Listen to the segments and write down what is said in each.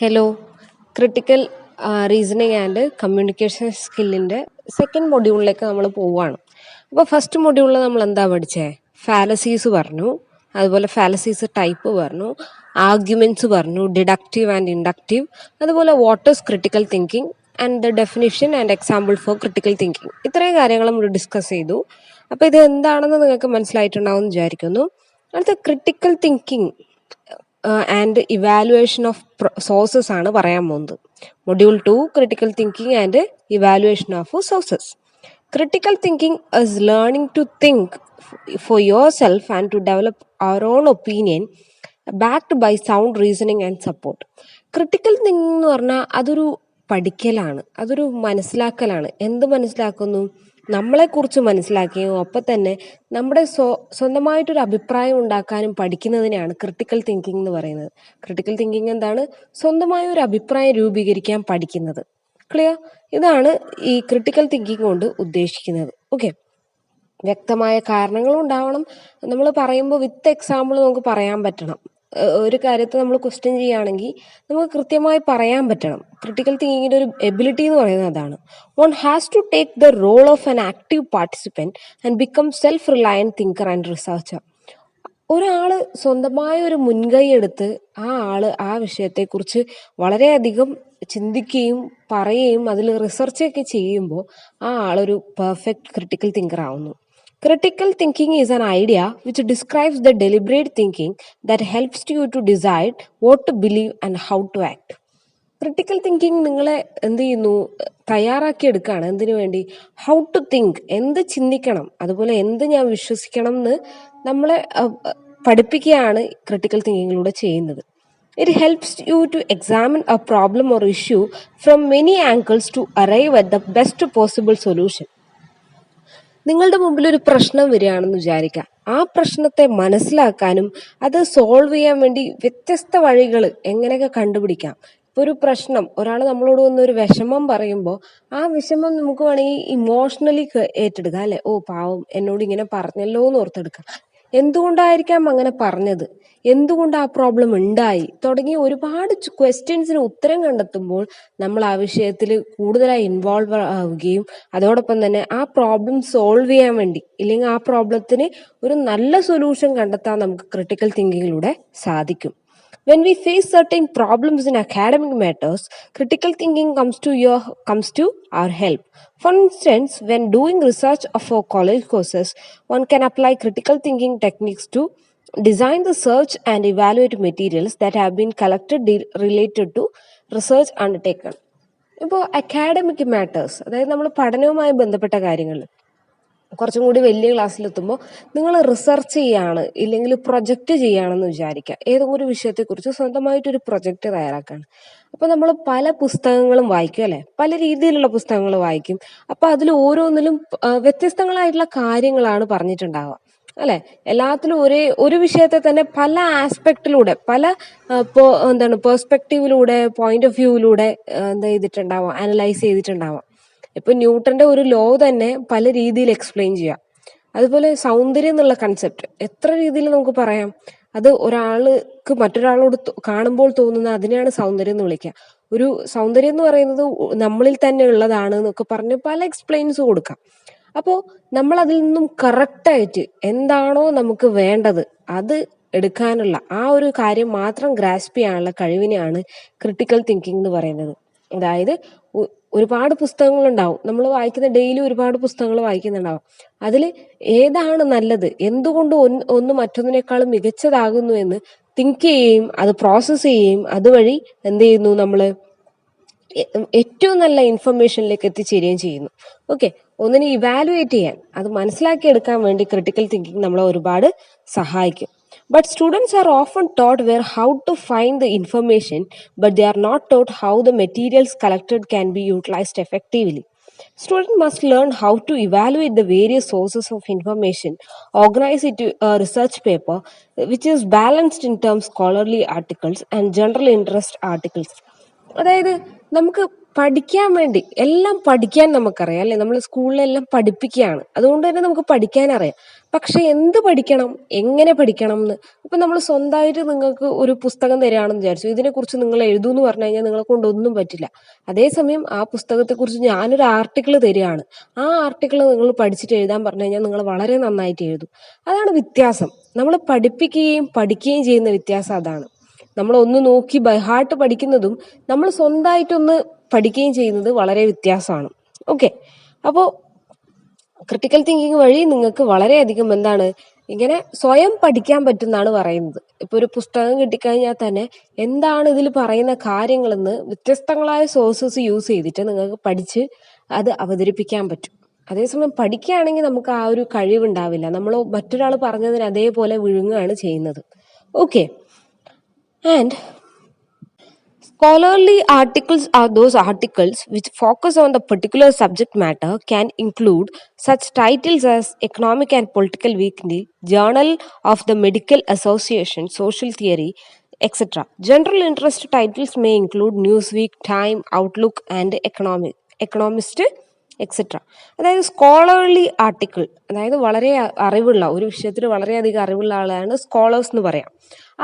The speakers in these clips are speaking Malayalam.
Hello, critical reasoning and communication സ്കില്ലിൻ്റെ സെക്കൻഡ് മൊഡ്യൂളിലേക്ക് നമ്മൾ പോവുകയാണ്. അപ്പോൾ ഫസ്റ്റ് മൊഡ്യൂളിൽ നമ്മൾ എന്താ പഠിച്ചേ? ഫാലസീസ് പറഞ്ഞു, അതുപോലെ ഫാലസീസ് ടൈപ്പ് പറഞ്ഞു, ആർഗ്യുമെൻറ്റ്സ് പറഞ്ഞു, ഡിഡക്റ്റീവ് ആൻഡ് ഇൻഡക്റ്റീവ്, അതുപോലെ what is critical thinking and the definition and example for critical thinking. ഇത്രയും കാര്യങ്ങൾ നമ്മൾ ഡിസ്കസ് ചെയ്തു. അപ്പോൾ ഇത് എന്താണെന്ന് നിങ്ങൾക്ക് മനസ്സിലായിട്ടുണ്ടാവും എന്ന് വിചാരിക്കുന്നു. അടുത്ത critical thinking and evaluation of sources ആണ് പറയാൻ പോകുന്നത്. Module 2 critical thinking and evaluation of sources. Critical thinking is learning to think for yourself and to develop our own opinion backed by sound reasoning and support. Critical thinking എന്ന് പറഞ്ഞാൽ അതൊരു പഠിക്കലാണ്, അതൊരു മനസ്സിലാക്കലാണ്. എന്ത് മനസ്സിലാക്കുന്നു? നമ്മളെക്കുറിച്ച് മനസ്സിലാക്കുകയും ഒപ്പം തന്നെ നമ്മുടെ സ്വന്തമായിട്ടൊരു അഭിപ്രായം ഉണ്ടാക്കാനും പഠിക്കുന്നതിനെയാണ് ക്രിട്ടിക്കൽ തിങ്കിങ് എന്ന് പറയുന്നത്. ക്രിട്ടിക്കൽ തിങ്കിങ് എന്താണ്? സ്വന്തമായ ഒരു അഭിപ്രായം രൂപീകരിക്കാൻ പഠിക്കുന്നത്. ക്ലിയർ? ഇതാണ് ഈ ക്രിട്ടിക്കൽ തിങ്കിങ് കൊണ്ട് ഉദ്ദേശിക്കുന്നത്. ഓക്കെ, വ്യക്തമായ കാരണങ്ങളും ഉണ്ടാവണം. നമ്മൾ പറയുമ്പോൾ വിത്ത് എക്സാമ്പിൾ നമുക്ക് പറയാൻ പറ്റണം. ഒരു കാര്യത്തെ നമ്മൾ ക്വസ്റ്റ്യൻ ചെയ്യുകയാണെങ്കിൽ നമുക്ക് കൃത്യമായി പറയാൻ പറ്റണം. ക്രിട്ടിക്കൽ തിങ്കിങ്ങിൻ്റെ ഒരു എബിലിറ്റി എന്ന് പറയുന്നത് അതാണ്. One has to take the role of an active participant and become self reliant thinker and researcher. ഒരാൾ സ്വന്തമായ ഒരു മുൻകൈ എടുത്ത് ആ വിഷയത്തെക്കുറിച്ച് വളരെയധികം ചിന്തിക്കുകയും പറയുകയും അതിൽ റിസർച്ചൊക്കെ ചെയ്യുമ്പോൾ ആ ആളൊരു പെർഫെക്റ്റ് ക്രിട്ടിക്കൽ തിങ്കർ ആവുന്നു. Critical thinking is an idea which describes the deliberate thinking that helps you to decide what to believe and how to act. Critical thinking നിങ്ങളെ എന്ത് ചെയ്യുന്നു? തയ്യാറാക്കി എടുക്കുകയാണ്. എന്തിനു വേണ്ടി? ഹൗ ടു തിങ്ക്, എന്ത് ചിന്തിക്കണം, അതുപോലെ എന്ത് ഞാൻ വിശ്വസിക്കണം എന്ന് നമ്മളെ പഠിപ്പിക്കുകയാണ് ക്രിട്ടിക്കൽ തിങ്കിങ്ങിലൂടെ ചെയ്യുന്നത്. It helps you to examine a problem or issue from many angles to arrive at the best possible solution. നിങ്ങളുടെ മുമ്പിൽ ഒരു പ്രശ്നം വരികയാണെന്ന് വിചാരിക്കുക. ആ പ്രശ്നത്തെ മനസ്സിലാക്കാനും അത് സോൾവ് ചെയ്യാൻ വേണ്ടി വ്യത്യസ്ത വഴികൾ എങ്ങനെയൊക്കെ കണ്ടുപിടിക്കാം. ഇപ്പോൾ ഒരു പ്രശ്നം, ഒരാൾ നമ്മളോട് വന്നൊരു വിഷമം പറയുമ്പോൾ ആ വിഷമം നമുക്ക് വേണമെങ്കിൽ ഇമോഷണലി ഏറ്റെടുക്കാം, അല്ലെ? ഓ പാവം, എന്നോട് ഇങ്ങനെ പറഞ്ഞല്ലോ എന്ന് ഓർത്തെടുക്കാം. എന്തുകൊണ്ടായിരിക്കാം അങ്ങനെ പറഞ്ഞത്, എന്തുകൊണ്ട് ആ പ്രോബ്ലം ഉണ്ടായി തുടങ്ങി ഒരുപാട് ക്വസ്റ്റ്യൻസിന് ഉത്തരം കണ്ടെത്തുമ്പോൾ നമ്മൾ ആ വിഷയത്തിൽ കൂടുതലായി ഇൻവോൾവ് ആവുകയും അതോടൊപ്പം തന്നെ ആ പ്രോബ്ലം സോൾവ് ചെയ്യാൻ വേണ്ടി, ഇല്ലെങ്കിൽ ആ പ്രോബ്ലത്തിന് ഒരു നല്ല സൊല്യൂഷൻ കണ്ടെത്താൻ നമുക്ക് ക്രിട്ടിക്കൽ തിങ്കിങ്ങിലൂടെ സാധിക്കും. When we face certain problems in academic matters, critical thinking comes to our help. For instance, when doing research for college courses, one can apply critical thinking techniques to design the search and evaluate materials that have been collected related to research undertaken. ഇപ്പോൾ അക്കാഡമിക് മാറ്റേഴ്സ്, അതായത് നമ്മൾ പഠനവുമായി ബന്ധപ്പെട്ട കാര്യങ്ങൾ, കുറച്ചും കൂടി വലിയ ക്ലാസ്സിലെത്തുമ്പോൾ നിങ്ങൾ റിസർച്ച് ചെയ്യാണ്, ഇല്ലെങ്കിൽ പ്രൊജക്റ്റ് ചെയ്യുകയാണെന്ന് വിചാരിക്കുക. ഏതെങ്കിലും ഒരു വിഷയത്തെക്കുറിച്ച് സ്വന്തമായിട്ടൊരു പ്രൊജക്റ്റ് തയ്യാറാക്കുകയാണ്. അപ്പോൾ നമ്മൾ പല പുസ്തകങ്ങളും വായിക്കും, അല്ലെ? പല രീതിയിലുള്ള പുസ്തകങ്ങൾ വായിക്കും. അപ്പോൾ അതിൽ ഓരോന്നിലും വ്യത്യസ്തങ്ങളായിട്ടുള്ള കാര്യങ്ങളാണ് പറഞ്ഞിട്ടുണ്ടാവുക, അല്ലെ? എല്ലാത്തിലും ഒരു വിഷയത്തെ തന്നെ പല ആസ്പെക്റ്റിലൂടെ, പല പെർസ്പെക്റ്റീവിലൂടെ, പോയിന്റ് ഓഫ് വ്യൂവിലൂടെ ചെയ്തിട്ടുണ്ടാവാം, അനലൈസ് ചെയ്തിട്ടുണ്ടാവാം. ഇപ്പൊ ന്യൂട്ടന്റെ ഒരു ലോ തന്നെ പല രീതിയിൽ എക്സ്പ്ലെയിൻ ചെയ്യാം. അതുപോലെ സൗന്ദര്യം എന്നുള്ള കൺസെപ്റ്റ് എത്ര രീതിയിൽ നമുക്ക് പറയാം. അത് ഒരാൾക്ക് മറ്റൊരാളോട് കാണുമ്പോൾ തോന്നുന്ന അതിനെയാണ് സൗന്ദര്യം എന്ന് വിളിക്കുക. ഒരു സൗന്ദര്യം എന്ന് പറയുന്നത് നമ്മളിൽ തന്നെ ഉള്ളതാണ് എന്നൊക്കെ പറഞ്ഞ് പല എക്സ്പ്ലെയിൻസ് കൊടുക്കാം. അപ്പോൾ നമ്മൾ അതിൽ നിന്നും കറക്റ്റായിട്ട് എന്താണോ നമുക്ക് വേണ്ടത് അത് എടുക്കാനുള്ള ആ ഒരു കാര്യം മാത്രം ഗ്രാസ്പ് ചെയ്യാനുള്ള കഴിവിനെയാണ് ക്രിട്ടിക്കൽ തിങ്കിങ് എന്ന് പറയുന്നത്. അതായത് ഒരുപാട് പുസ്തകങ്ങളുണ്ടാവും, നമ്മൾ വായിക്കുന്ന ഡെയിലി ഒരുപാട് പുസ്തകങ്ങൾ വായിക്കുന്നുണ്ടാവും. അതിൽ ഏതാണ് നല്ലത്, എന്തുകൊണ്ട് ഒന്ന് മറ്റൊന്നിനേക്കാളും മികച്ചതാകുന്നു എന്ന് തിങ്ക് ചെയ്യുകയും അത് പ്രോസസ്സ് ചെയ്യുകയും അതുവഴി എന്ത് ചെയ്യുന്നു, നമ്മൾ ഏറ്റവും നല്ല ഇൻഫർമേഷനിലേക്ക് എത്തിച്ചേരുകയും ചെയ്യുന്നു. ഓക്കെ, ഒന്നിനെ ഇവാലുവേറ്റ് ചെയ്യാൻ, അത് മനസ്സിലാക്കിയെടുക്കാൻ വേണ്ടി ക്രിട്ടിക്കൽ തിങ്കിങ് നമ്മളെ ഒരുപാട് സഹായിക്കും. But students are often taught how to find the information, but they are not taught how the materials collected can be utilized effectively. Students must learn how to evaluate the various sources of information, organize it to a research paper, which is balanced in terms scholarly articles and general interest articles. അതായത് നമുക്ക് പഠിക്കാൻ വേണ്ടി എല്ലാം പഠിക്കാൻ നമുക്കറിയാം അല്ലെ, നമ്മൾ സ്കൂളിലെല്ലാം പഠിപ്പിക്കുകയാണ്, അതുകൊണ്ട് തന്നെ നമുക്ക് പഠിക്കാൻ അറിയാം. പക്ഷെ എന്ത് പഠിക്കണം, എങ്ങനെ പഠിക്കണം എന്ന് ഇപ്പൊ നമ്മൾ സ്വന്തമായിട്ട് നിങ്ങൾക്ക് ഒരു പുസ്തകം തരികയാണെന്ന് വിചാരിച്ചു, ഇതിനെക്കുറിച്ച് നിങ്ങൾ എഴുതൂ എന്ന് പറഞ്ഞു കഴിഞ്ഞാൽ നിങ്ങളെ കൊണ്ടൊന്നും പറ്റില്ല. അതേസമയം ആ പുസ്തകത്തെക്കുറിച്ച് ഞാനൊരു ആർട്ടിക്കിൾ തരികയാണ്, ആ ആർട്ടിക്കിൾ നിങ്ങൾ പഠിച്ചിട്ട് എഴുതാൻ പറഞ്ഞു കഴിഞ്ഞാൽ നിങ്ങൾ വളരെ നന്നായിട്ട് എഴുതും. അതാണ് വ്യത്യാസം. നമ്മൾ പഠിപ്പിക്കുകയും പഠിക്കുകയും ചെയ്യുന്ന വ്യത്യാസം അതാണ്. നമ്മൾ ഒന്ന് നോക്കി ബൈഹാർട്ട് പഠിക്കുന്നതും നമ്മൾ സ്വന്തമായിട്ടൊന്ന് പഠിക്കുകയും ചെയ്യുന്നത് വളരെ വ്യത്യാസമാണ്. ഓക്കെ, അപ്പോൾ ക്രിട്ടിക്കൽ തിങ്കിങ് വഴി നിങ്ങൾക്ക് വളരെയധികം എന്താണ് ഇങ്ങനെ സ്വയം പഠിക്കാൻ പറ്റുന്നതാണ് പറയുന്നത്. ഇപ്പൊ ഒരു പുസ്തകം കിട്ടിക്കഴിഞ്ഞാൽ തന്നെ എന്താണ് ഇതിൽ പറയുന്ന കാര്യങ്ങളെന്ന് വ്യത്യസ്തങ്ങളായ സോഴ്സസ് യൂസ് ചെയ്തിട്ട് നിങ്ങൾക്ക് പഠിച്ച് അത് അവതരിപ്പിക്കാൻ പറ്റും. അതേസമയം പഠിക്കുകയാണെങ്കിൽ നമുക്ക് ആ ഒരു കഴിവുണ്ടാവില്ല, നമ്മൾ മറ്റൊരാൾ പറഞ്ഞതിന് അതേപോലെ വിഴുങ്ങുകയാണ് ചെയ്യുന്നത്. Okay, and scholarly articles are those articles which focus on the particular subject matter, can include such titles as Economic and Political Weekly, Journal of the Medical Association, Social Theory, etc. General interest titles may include Newsweek, Time, Outlook, and Economist, etcetera. അതായത് സ്കോളർലി ആർട്ടിക്കിൾ, അതായത് വളരെ അറിവുള്ള ഒരു വിഷയത്തിൽ വളരെയധികം അറിവുള്ള ആളാണ് സ്കോളേഴ്സ് എന്ന് പറയാം.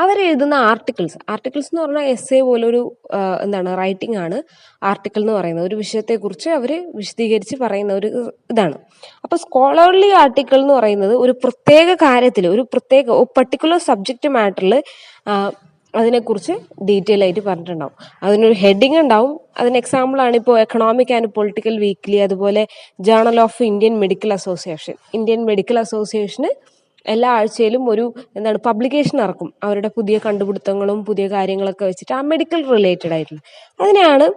അവരെഴുതുന്ന ആർട്ടിക്കിൾസ് എന്ന് പറഞ്ഞാൽ എസ്സേ പോലൊരു എന്താണ് റൈറ്റിംഗ് ആണ് ആർട്ടിക്കിൾ എന്ന് പറയുന്നത്. ഒരു വിഷയത്തെക്കുറിച്ച് അവർ വിശദീകരിച്ച് പറയുന്ന ഒരു ഇതാണ്. അപ്പോൾ സ്കോളർലി ആർട്ടിക്കിൾ എന്ന് പറയുന്നത് ഒരു പ്രത്യേക കാര്യത്തിൽ, ഒരു പർട്ടിക്കുലർ സബ്ജക്റ്റ് മാറ്ററിൽ അതിനെക്കുറിച്ച് ഡീറ്റെയിൽ ആയിട്ട് പറഞ്ഞിട്ടുണ്ടാവും. അതിനൊരു ഹെഡിങ് ഉണ്ടാവും. അതിന് എക്സാമ്പിൾ ആണ് ഇപ്പോൾ എക്കണോമിക് ആൻഡ് പൊളിറ്റിക്കൽ വീക്ക്ലി, അതുപോലെ ജേർണൽ ഓഫ് ഇന്ത്യൻ മെഡിക്കൽ അസോസിയേഷന് എല്ലാ ആഴ്ചയിലും ഒരു പബ്ലിക്കേഷൻ ഇറക്കും, അവരുടെ പുതിയ കണ്ടുപിടുത്തങ്ങളും പുതിയ കാര്യങ്ങളൊക്കെ വെച്ചിട്ട് ആ മെഡിക്കൽ റിലേറ്റഡ് ആയിട്ടുള്ള. അതിനെയാണ്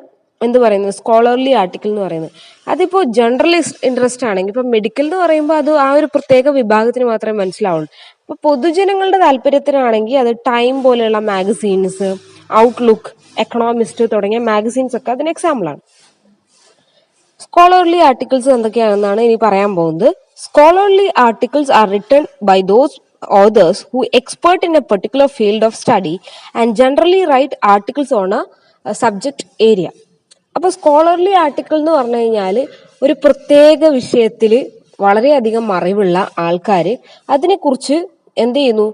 എന്ത് പറയുന്നത്, സ്കോളർലി ആർട്ടിക്കിൾ എന്ന് പറയുന്നത്. അതിപ്പോൾ ജനറൽ ഇൻട്രസ്റ്റ് ആണെങ്കിൽ, ഇപ്പം മെഡിക്കൽ എന്ന് പറയുമ്പോൾ അത് ആ ഒരു പ്രത്യേക വിഭാഗത്തിന് മാത്രമേ മനസ്സിലാവുള്ളൂ. ഇപ്പൊ പൊതുജനങ്ങളുടെ താല്പര്യത്തിനാണെങ്കിൽ അത് ടൈം പോലെയുള്ള മാഗസീൻസ്, ഔട്ട്ലുക്ക്, എക്കണോമിസ്റ്റ് തുടങ്ങിയ മാഗസീൻസ് ഒക്കെ അതിന് എക്സാമ്പിളാണ്. സ്കോളർലി ആർട്ടിക്കിൾസ് എന്തൊക്കെയാണെന്നാണ് ഇനി പറയാൻ പോകുന്നത്. Scholarly articles are written by those authors who expert in a particular field of study and generally write articles on a subject area. അപ്പോൾ സ്കോളർലി ആർട്ടിക്കിൾ എന്ന് പറഞ്ഞു കഴിഞ്ഞാൽ ഒരു പ്രത്യേക വിഷയത്തിൽ വളരെയധികം അറിവുള്ള ആൾക്കാർ അതിനെക്കുറിച്ച് എന്ത് ചെയ്യുന്നു,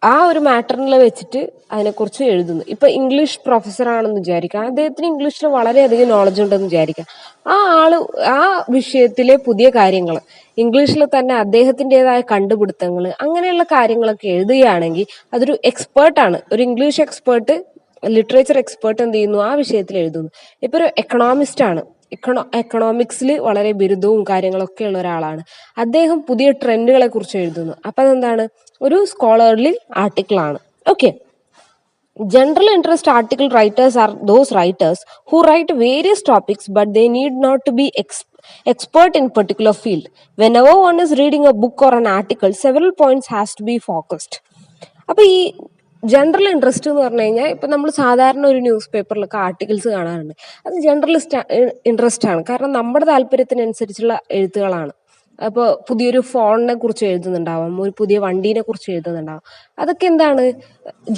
ആ ഒരു മാറ്ററിൽ വെച്ചിട്ട് അതിനെക്കുറിച്ച് എഴുതുന്നു. ഇപ്പൊ ഇംഗ്ലീഷ് പ്രൊഫസർ ആണെന്ന് വിചാരിക്കാം, അദ്ദേഹത്തിന് ഇംഗ്ലീഷിൽ വളരെയധികം നോളജ് ഉണ്ടെന്ന് വിചാരിക്കാം. ആ ആള് ആ വിഷയത്തിലെ പുതിയ കാര്യങ്ങൾ ഇംഗ്ലീഷിൽ തന്നെ അദ്ദേഹത്തിൻ്റെതായ കണ്ടുപിടുത്തങ്ങൾ അങ്ങനെയുള്ള കാര്യങ്ങളൊക്കെ എഴുതുകയാണെങ്കിൽ അതൊരു എക്സ്പേർട്ടാണ്. ഒരു ഇംഗ്ലീഷ് എക്സ്പേർട്ട്, ലിറ്ററേച്ചർ എക്സ്പേർട്ട് എന്ത് ചെയ്യുന്നു, ആ വിഷയത്തിൽ എഴുതുന്നു. ഇപ്പൊ ഒരു എക്കണോമിസ്റ്റ് ആണ്, എക്കണോമിക്സിൽ വളരെ ബിരുദവും കാര്യങ്ങളൊക്കെ ഉള്ള ഒരാളാണ്, അദ്ദേഹം പുതിയ ട്രെൻഡുകളെ കുറിച്ച് എഴുതുന്നു. അപ്പൊ അതെന്താണ്, ഒരു സ്കോളർലി ആർട്ടിക്കിൾ ആണ്. Okay, general interest article writers are those writers who write various topics but they need not to be expert in particular field. Whenever one is reading a book or an article, several points has to be focused. അപ്പൊ ഈ ജനറൽ ഇൻട്രസ്റ്റ് എന്ന് പറഞ്ഞു കഴിഞ്ഞാൽ ഇപ്പൊ നമ്മൾ സാധാരണ ഒരു ന്യൂസ് പേപ്പറിലൊക്കെ ആർട്ടിക്കിൾസ് കാണാറുണ്ട്, അത് ജനറൽ ഇൻട്രസ്റ്റ് ആണ്. കാരണം നമ്മുടെ താല്പര്യത്തിനനുസരിച്ചുള്ള എഴുത്തുകളാണ്. അപ്പോൾ പുതിയൊരു ഫോണിനെ കുറിച്ച് എഴുതുന്നുണ്ടാവാം, ഒരു പുതിയ വണ്ടീനെ കുറിച്ച് എഴുതുന്നുണ്ടാവാം. അതൊക്കെ എന്താണ്,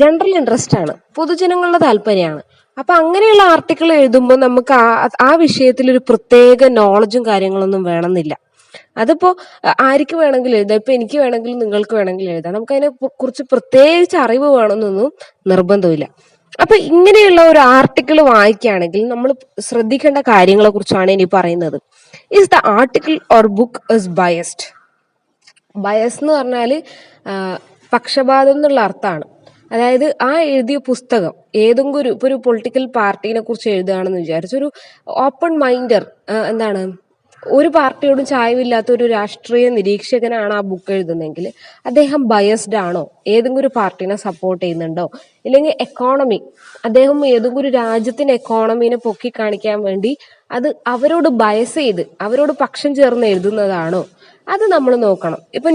ജനറൽ ഇൻട്രസ്റ്റ് ആണ്, പൊതുജനങ്ങളുടെ താല്പര്യമാണ്. അപ്പൊ അങ്ങനെയുള്ള ആർട്ടിക്കിൾ എഴുതുമ്പോൾ നമുക്ക് ആ വിഷയത്തിൽ ഒരു പ്രത്യേക നോളജും കാര്യങ്ങളൊന്നും വേണമെന്നില്ല. അതിപ്പോ ആർക്ക് വേണമെങ്കിലും എഴുതാം, ഇപ്പൊ എനിക്ക് വേണമെങ്കിലും നിങ്ങൾക്ക് വേണമെങ്കിലും എഴുതാം. നമുക്ക് അതിനെ കുറിച്ച് പ്രത്യേകിച്ച് അറിവ് വേണമെന്നൊന്നും നിർബന്ധമില്ല. അപ്പൊ ഇങ്ങനെയുള്ള ഒരു ആർട്ടിക്കിൾ വായിക്കുകയാണെങ്കിൽ നമ്മൾ ശ്രദ്ധിക്കേണ്ട കാര്യങ്ങളെ കുറിച്ചാണ് ഇനി പറയുന്നത്. Is the article or book is biased. Bias എന്ന് പറഞ്ഞാൽ പക്ഷപാതം എന്നുള്ള അർത്ഥമാണ്. അതായത് ആ എഴുതിയ പുസ്തകം ഏതെങ്കിലും ഇപ്പൊ ഒരു പൊളിറ്റിക്കൽ പാർട്ടീനെ കുറിച്ച് എഴുതുകയാണെന്ന് വിചാരിച്ചു, ഒരു ഓപ്പൺ മൈൻഡർ ഒരു പാർട്ടിയോടും ചായവില്ലാത്ത ഒരു രാഷ്ട്രീയ നിരീക്ഷകനാണ് ആ ബുക്ക് എഴുതുന്നതെങ്കിൽ അദ്ദേഹം ബയസ്ഡ് ആണോ, ഏതെങ്കിലും ഒരു പാർട്ടീനെ സപ്പോർട്ട് ചെയ്യുന്നുണ്ടോ, ഇല്ലെങ്കിൽ എക്കോണമി, അദ്ദേഹം ഏതെങ്കിലും ഒരു രാജ്യത്തിന്റെ എക്കോണമീനെ പൊക്കി കാണിക്കാൻ വേണ്ടി അത് അവരോട് ബയസ് ചെയ്ത് അവരോട് പക്ഷം ചേർന്ന് എഴുതുന്നതാണോ, അത് നമ്മൾ നോക്കണം. ഇപ്പൊ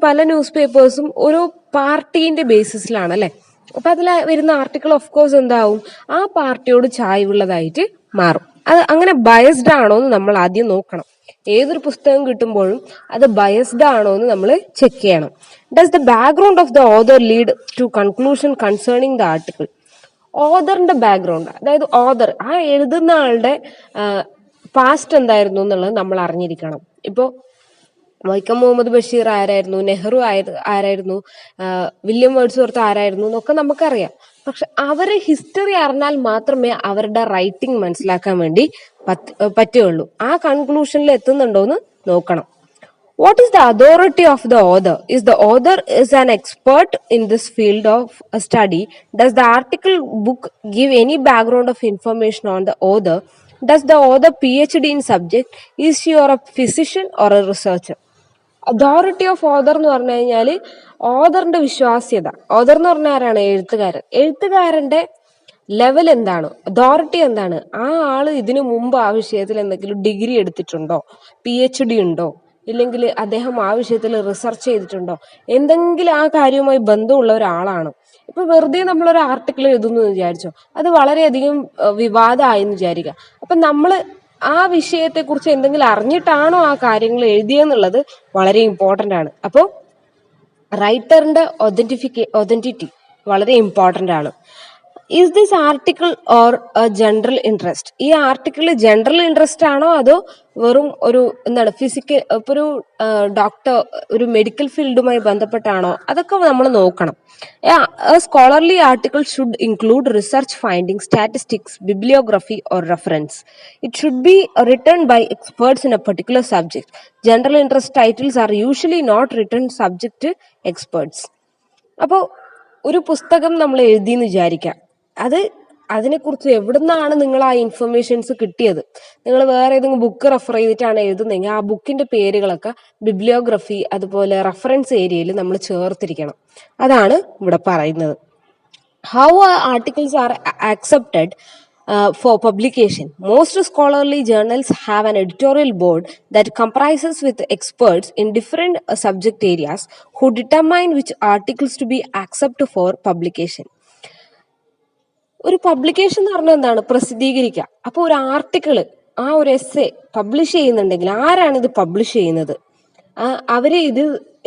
പല ന്യൂസ് പേപ്പേഴ്സും ഓരോ പാർട്ടീന്റെ ബേസിസിലാണ് അല്ലെ. അപ്പൊ അതിൽ വരുന്ന ആർട്ടിക്കിൾ ഓഫ് കോഴ്സ് എന്താവും, ആ പാർട്ടിയോട് ചായ്വുള്ളതായിട്ട് മാറും. അത് അങ്ങനെ ബയസ്ഡ് ആണോ എന്ന് നമ്മൾ ആദ്യം നോക്കണം. ഏതൊരു പുസ്തകം കിട്ടുമ്പോഴും അത് ബയസ്ഡ് ആണോ എന്ന് നമ്മൾ ചെക്ക് ചെയ്യണം. Does the background of the author lead to conclusion concerning the article. ഓതറിന്റെ ബാക്ക്ഗ്രൗണ്ട്, അതായത് ഓതർ ആ എഴുതുന്ന ആളുടെ പാസ്റ്റ് എന്തായിരുന്നു എന്നുള്ളത് നമ്മൾ അറിഞ്ഞിരിക്കണം. ഇപ്പോ വൈക്കം മുഹമ്മദ് ബഷീർ ആരായിരുന്നു, നെഹ്റു ആരായിരുന്നു, വില്യം വേർഡ്സ്വർത്ത് ആരായിരുന്നു എന്നൊക്കെ നമുക്കറിയാം. പക്ഷെ അവര് ഹിസ്റ്ററി അറിഞ്ഞാൽ മാത്രമേ അവരുടെ റൈറ്റിംഗ് മനസ്സിലാക്കാൻ വേണ്ടി പറ്റുകയുള്ളൂ. ആ കൺക്ലൂഷനിൽ എത്തുന്നുണ്ടോ എന്ന് നോക്കണം. What is the authority of the author? Is the author is an expert in this field of study? Does the article book give any background of information on the author? Does the author PhD in subject? Is she or a physician or a researcher? Authority of author എന്ന് പറഞ്ഞു കഴിഞ്ഞാൽ ഓതറിന്റെ വിശ്വാസ്യത. ഓതർ എന്ന് പറഞ്ഞാൽ ആരാണ്? എഴുത്തുകാരൻ. എഴുത്തുകാരന്റെ ലെവൽ എന്താണ്, അതോറിറ്റി എന്താണ്, ആ ആള് ഇതിനു മുമ്പ് ആ വിഷയത്തിൽ എന്തെങ്കിലും ഡിഗ്രി എടുത്തിട്ടുണ്ടോ, PhD ഉണ്ടോ, ഇല്ലെങ്കിൽ അദ്ദേഹം ആ വിഷയത്തിൽ റിസർച്ച് ചെയ്തിട്ടുണ്ടോ, എന്തെങ്കിലും ആ കാര്യവുമായി ബന്ധമുള്ള ഒരാളാണ്. ഇപ്പൊ വെറുതെ നമ്മളൊരു ആർട്ടിക്കിൾ എഴുതുന്നു എന്ന് വിചാരിച്ചോ, അത് വളരെയധികം വിവാദമായി എന്ന് വിചാരിക്കുക. അപ്പൊ നമ്മള് ആ വിഷയത്തെ കുറിച്ച് എന്തെങ്കിലും അറിഞ്ഞിട്ടാണോ ആ കാര്യങ്ങൾ എഴുതിയെന്നുള്ളത് വളരെ ഇമ്പോർട്ടന്റ് ആണ്. അപ്പോൾ റൈറ്ററിന്റെ ഒതന്റിറ്റി വളരെ ഇമ്പോർട്ടന്റ് ആണ്. Is this article or general interest? ഈ ആർട്ടിക്കിൾ ജനറൽ ഇൻട്രസ്റ്റ് ആണോ അതോ വെറും ഒരു എന്താണ് ഫിസിക്കൽ, ഇപ്പൊ ഒരു ഡോക്ടർ ഒരു മെഡിക്കൽ ഫീൽഡുമായി ബന്ധപ്പെട്ടാണോ, അതൊക്കെ നമ്മൾ നോക്കണം. Scholarly article should include research finding, statistics, bibliography or reference. It should be written by experts in a particular subject. General interest titles are usually not written subject experts. അപ്പോൾ ഒരു പുസ്തകം നമ്മൾ എഴുതിയെന്ന് വിചാരിക്കാം, അതിനെക്കുറിച്ച് എവിടുന്നാണ് നിങ്ങൾ ആ ഇൻഫർമേഷൻസ് കിട്ടിയത്? നിങ്ങൾ വേറെ ഏതെങ്കിലും ബുക്ക് റെഫർ ചെയ്തിട്ടാണ് എഴുതുന്നതെങ്കിൽ ആ ബുക്കിന്റെ പേരുകളൊക്കെ ബിബ്ലിയോഗ്രഫി അതുപോലെ റെഫറൻസ് ഏരിയയിൽ നമ്മൾ ചേർത്തിരിക്കണം. അതാണ് ഇവിടെ പറയുന്നത്. How articles are accepted for publication. Most scholarly journals have an editorial board that comprises with experts in different subject areas who determine which articles to be accepted for publication. ഒരു പബ്ലിക്കേഷൻ എന്ന് പറഞ്ഞാൽ എന്താണ്? പ്രസിദ്ധീകരിക്കുക. അപ്പോൾ ഒരു ആർട്ടിക്കിള്, ആ ഒരു എസ്സേ പബ്ലിഷ് ചെയ്യുന്നുണ്ടെങ്കിൽ ആരാണ് ഇത് പബ്ലിഷ് ചെയ്യുന്നത്? അവര് ഇത്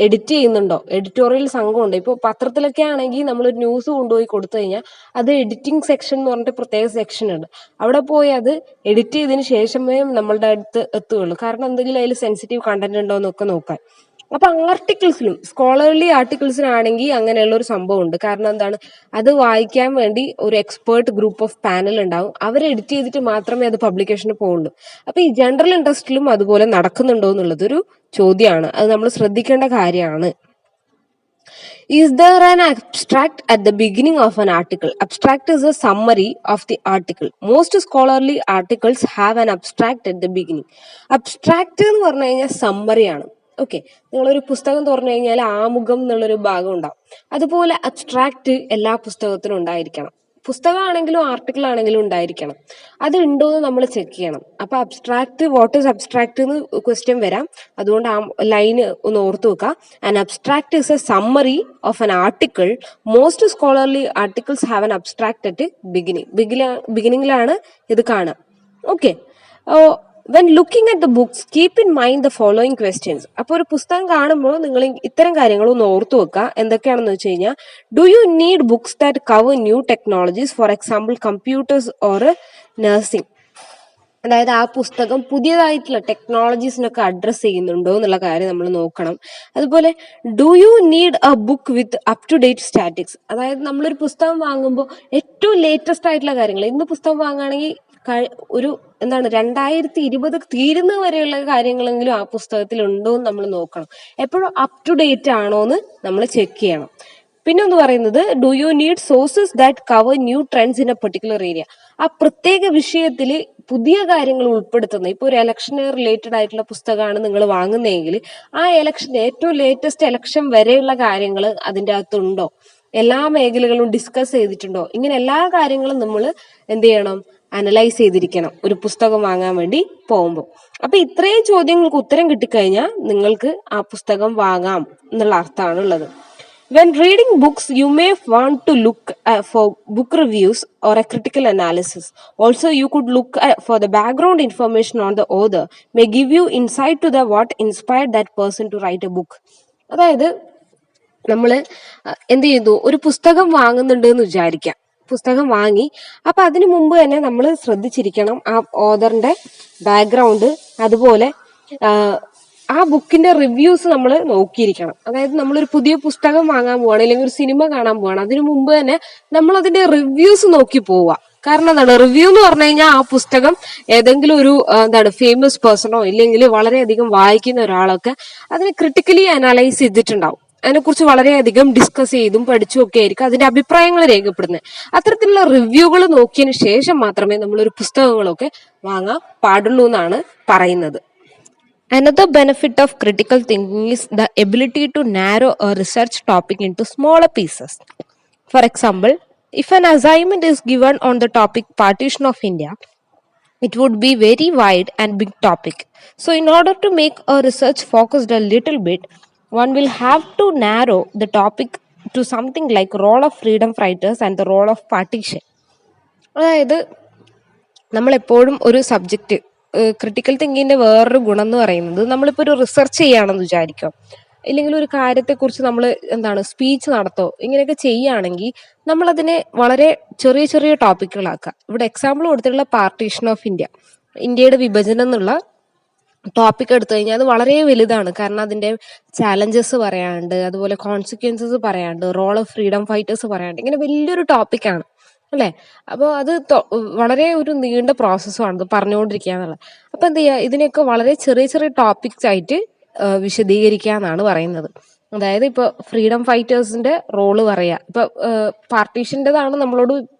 എഡിറ്റ് ചെയ്യുന്നുണ്ടോ? എഡിറ്റോറിയൽ സംഘമുണ്ടോ? ഇപ്പോൾ പത്രത്തിലൊക്കെ ആണെങ്കിൽ നമ്മളൊരു ന്യൂസ് കൊണ്ടുപോയി കൊടുത്തു കഴിഞ്ഞാൽ അത് എഡിറ്റിംഗ് സെക്ഷൻ എന്ന് പറഞ്ഞിട്ട് പ്രത്യേക സെക്ഷൻ ഉണ്ട്. അവിടെ പോയി അത് എഡിറ്റ് ചെയ്തതിന് ശേഷമേ നമ്മളുടെ അടുത്ത് എത്തുകയുള്ളൂ. കാരണം എന്തെങ്കിലും അതിൽ സെൻസിറ്റീവ് കണ്ടന്റ് ഉണ്ടോ എന്നൊക്കെ നോക്കാൻ. അപ്പൊ ആർട്ടിക്കിൾസിലും സ്കോളർലി ആർട്ടിക്കിൾസിനാണെങ്കിൽ അങ്ങനെയുള്ള ഒരു സംഭവം ഉണ്ട്. കാരണം എന്താണ്? അത് വായിക്കാൻ വേണ്ടി ഒരു എക്സ്പേർട്ട് ഗ്രൂപ്പ് ഓഫ് പാനൽ ഉണ്ടാവും. അവർ എഡിറ്റ് ചെയ്തിട്ട് മാത്രമേ അത് പബ്ലിക്കേഷന് പോകുള്ളൂ. അപ്പൊ ഈ ജനറൽ ഇൻട്രസ്റ്റിലും അതുപോലെ നടക്കുന്നുണ്ടോ എന്നുള്ളതൊരു ചോദ്യമാണ്. അത് നമ്മൾ ശ്രദ്ധിക്കേണ്ട കാര്യമാണ്. Is there an abstract at the beginning of an article? Abstract is a summary of the article. Most scholarly articles have an abstract at the beginning. Abstract എന്ന് പറഞ്ഞു കഴിഞ്ഞാൽ സമ്മറിയാണ്. ഓക്കെ, നിങ്ങളൊരു പുസ്തകം തുറന്നു കഴിഞ്ഞാൽ ആമുഖം എന്നുള്ളൊരു ഭാഗം ഉണ്ടാവും. അതുപോലെ അബ്സ്ട്രാക്ട് എല്ലാ പുസ്തകത്തിനും ഉണ്ടായിരിക്കണം. പുസ്തകമാണെങ്കിലും ആർട്ടിക്കിൾ ആണെങ്കിലും ഉണ്ടായിരിക്കണം. അത് ഉണ്ടോ എന്ന് നമ്മൾ ചെക്ക് ചെയ്യണം. അപ്പൊ അബ്സ്ട്രാക്ട്, വാട്ട് ഈസ് അബ്സ്ട്രാക്ട് എന്ന് ക്വസ്റ്റ്യൻ വരാം. അതുകൊണ്ട് ആ ലൈന് ഒന്ന് ഓർത്തു വെക്കുക. And abstract is a summary of an article. Most scholarly articles have an abstract at ബിഗിനിങ്ങിലാണ് ഇത് കാണുക. Okay, when looking at the books, keep in mind the following questions. അപ്പോൾ ഒരു പുസ്തകം കാണുമ്പോൾ നിങ്ങൾ ഇത്തരം കാര്യങ്ങൾ ഒന്ന് ഓർത്തു വെക്കുക. എന്തൊക്കെയാണെന്ന് വെച്ച് കഴിഞ്ഞാൽ, do you need books that cover new technologies, for example computers or nursing? അതായത് ആ പുസ്തകം പുതിയതായിട്ടുള്ള ടെക്നോളജീസിനൊക്കെ അഡ്രസ് ചെയ്യുന്നുണ്ടോ എന്നുള്ള കാര്യം നമ്മൾ നോക്കണം. അതുപോലെ do you need a book with up to date statics? അതായത് നമ്മളൊരു പുസ്തകം വാങ്ങുമ്പോൾ ഏറ്റവും ലേറ്റസ്റ്റ് ആയിട്ടുള്ള കാര്യങ്ങൾ, ഇന്ന് പുസ്തകം വാങ്ങുകയാണെങ്കിൽ ഒരു 2020 തീരുന്ന വരെയുള്ള കാര്യങ്ങളെങ്കിലും ആ പുസ്തകത്തിൽ ഉണ്ടോ എന്ന് നമ്മൾ നോക്കണം. എപ്പോഴും അപ് ടു ഡേറ്റ് ആണോ എന്ന് നമ്മൾ ചെക്ക് ചെയ്യണം. പിന്നെ ഒന്ന് പറയുന്നത്, do you need sources that cover new trends in A particular area? ആ പ്രത്യേക വിഷയത്തിൽ പുതിയ കാര്യങ്ങൾ ഉൾപ്പെടുത്തുന്ന, ഇപ്പോൾ ഒരു ഇലക്ഷന് റിലേറ്റഡ് ആയിട്ടുള്ള പുസ്തകമാണ് നിങ്ങൾ വാങ്ങുന്നതെങ്കിൽ ആ ഏറ്റവും ലേറ്റസ്റ്റ് ഇലക്ഷൻ വരെയുള്ള കാര്യങ്ങൾ അതിൻ്റെ അകത്തുണ്ടോ, എല്ലാ മേഖലകളും ഡിസ്കസ് ചെയ്തിട്ടുണ്ടോ, ഇങ്ങനെ എല്ലാ കാര്യങ്ങളും നമ്മൾ എന്ത് ചെയ്യണം? അനലൈസ് ചെയ്തിരിക്കണം ഒരു പുസ്തകം വാങ്ങാൻ വേണ്ടി പോകുമ്പോൾ. അപ്പൊ ഇത്രയും ചോദ്യങ്ങൾക്ക് ഉത്തരം കിട്ടിക്കഴിഞ്ഞാൽ നിങ്ങൾക്ക് ആ പുസ്തകം വാങ്ങാം എന്നുള്ള അർത്ഥമാണ് ഉള്ളത്. When reading books, you may want to look for book reviews or a critical analysis. Also, you could look for the background information on the author, may give you insight to the what inspired that person to write a book. അതായത് നമ്മൾ എന്ത് ചെയ്തു, ഒരു പുസ്തകം വാങ്ങുന്നുണ്ട് എന്ന് വിചാരിക്കാം. പുസ്തകം വാങ്ങി. അപ്പൊ അതിനു മുമ്പ് തന്നെ നമ്മൾ ശ്രദ്ധിച്ചിരിക്കണം ആ ഓഥറിന്റെ ബാക്ക്ഗ്രൗണ്ട്, അതുപോലെ ആ ബുക്കിന്റെ റിവ്യൂസ് നമ്മൾ നോക്കിയിരിക്കണം. അതായത് നമ്മളൊരു പുതിയ പുസ്തകം വാങ്ങാൻ പോവാണ്, അല്ലെങ്കിൽ ഒരു സിനിമ കാണാൻ പോവാണ്, അതിനു മുമ്പ് തന്നെ നമ്മൾ അതിന്റെ റിവ്യൂസ് നോക്കി പോവുക. കാരണം എന്താണ്, റിവ്യൂ എന്ന് പറഞ്ഞു കഴിഞ്ഞാൽ ആ പുസ്തകം ഏതെങ്കിലും ഒരു ഫേമസ് പേഴ്സണോ ഇല്ലെങ്കിൽ വളരെയധികം വായിക്കുന്ന ഒരാളൊക്കെ അതിനെ ക്രിട്ടിക്കലി അനലൈസ് ചെയ്തിട്ടുണ്ടാവും. അതിനെക്കുറിച്ച് വളരെയധികം ഡിസ്കസ് ചെയ്തും പഠിച്ചും ഒക്കെ ആയിരിക്കും അതിന്റെ അഭിപ്രായങ്ങൾ രേഖപ്പെടുന്നത്. അത്തരത്തിലുള്ള റിവ്യൂകൾ നോക്കിയതിന് ശേഷം മാത്രമേ നമ്മളൊരു പുസ്തകങ്ങളൊക്കെ വാങ്ങാൻ പാടുള്ളൂ എന്നാണ് പറയുന്നത്. Another benefit of critical thinking is the ability to narrow a research topic into smaller pieces. For example, if an assignment is given on the topic partition of India, it would be very wide and big topic. So in order to make a research focused a little bit, one will have to narrow the topic to something like role of freedom fighters and the role of partition. അതായത് നമ്മളെപ്പോഴും ഒരു സബ്ജക്റ്റ്, ക്രിട്ടിക്കൽ തിങ്കിങ്ങിന്റെ വേറൊരു ഗുണം എന്ന് പറയുന്നത്, നമ്മളിപ്പോൾ ഒരു റിസർച്ച് ചെയ്യുകയാണെന്ന് വിചാരിക്കാം, ഇല്ലെങ്കിൽ ഒരു കാര്യത്തെക്കുറിച്ച് നമ്മൾ സ്പീച്ച് നടത്തോ ഇങ്ങനെയൊക്കെ ചെയ്യുകയാണെങ്കിൽ നമ്മളതിനെ വളരെ ചെറിയ ചെറിയ ടോപ്പിക്കുകളാക്കുക. ഇവിടെ എക്സാമ്പിൾ കൊടുത്തിട്ടുള്ള പാർട്ടീഷൻ ഓഫ് ഇന്ത്യ, ഇന്ത്യയുടെ വിഭജനം എന്നുള്ള ടോപ്പിക് എടുത്തു കഴിഞ്ഞാൽ അത് വളരെ വലുതാണ്. കാരണം അതിന്റെ ചാലഞ്ചസ് പറയാണ്ട്, അതുപോലെ കോൺസിക്വൻസസ് പറയാണ്ട്, റോൾ ഓഫ് ഫ്രീഡം ഫൈറ്റേഴ്സ് പറയാണ്ട്, ഇങ്ങനെ വലിയൊരു ടോപ്പിക്കാണ് അല്ലെ. അപ്പോൾ അത് വളരെ ഒരു നീണ്ട പ്രോസസ്സുമാണ് ഇത് പറഞ്ഞുകൊണ്ടിരിക്കുക എന്നുള്ളത്. അപ്പൊ എന്ത് ചെയ്യുക, ഇതിനെയൊക്കെ വളരെ ചെറിയ ചെറിയ ടോപ്പിക്സ് ആയിട്ട് വിശദീകരിക്കുക എന്നാണ് പറയുന്നത്. അതായത് ഇപ്പൊ ഫ്രീഡം ഫൈറ്റേഴ്സിന്റെ റോള് പറയാ, ഇപ്പൊ പാർട്ടീഷൻ്റെതാണ് നമ്മളോട്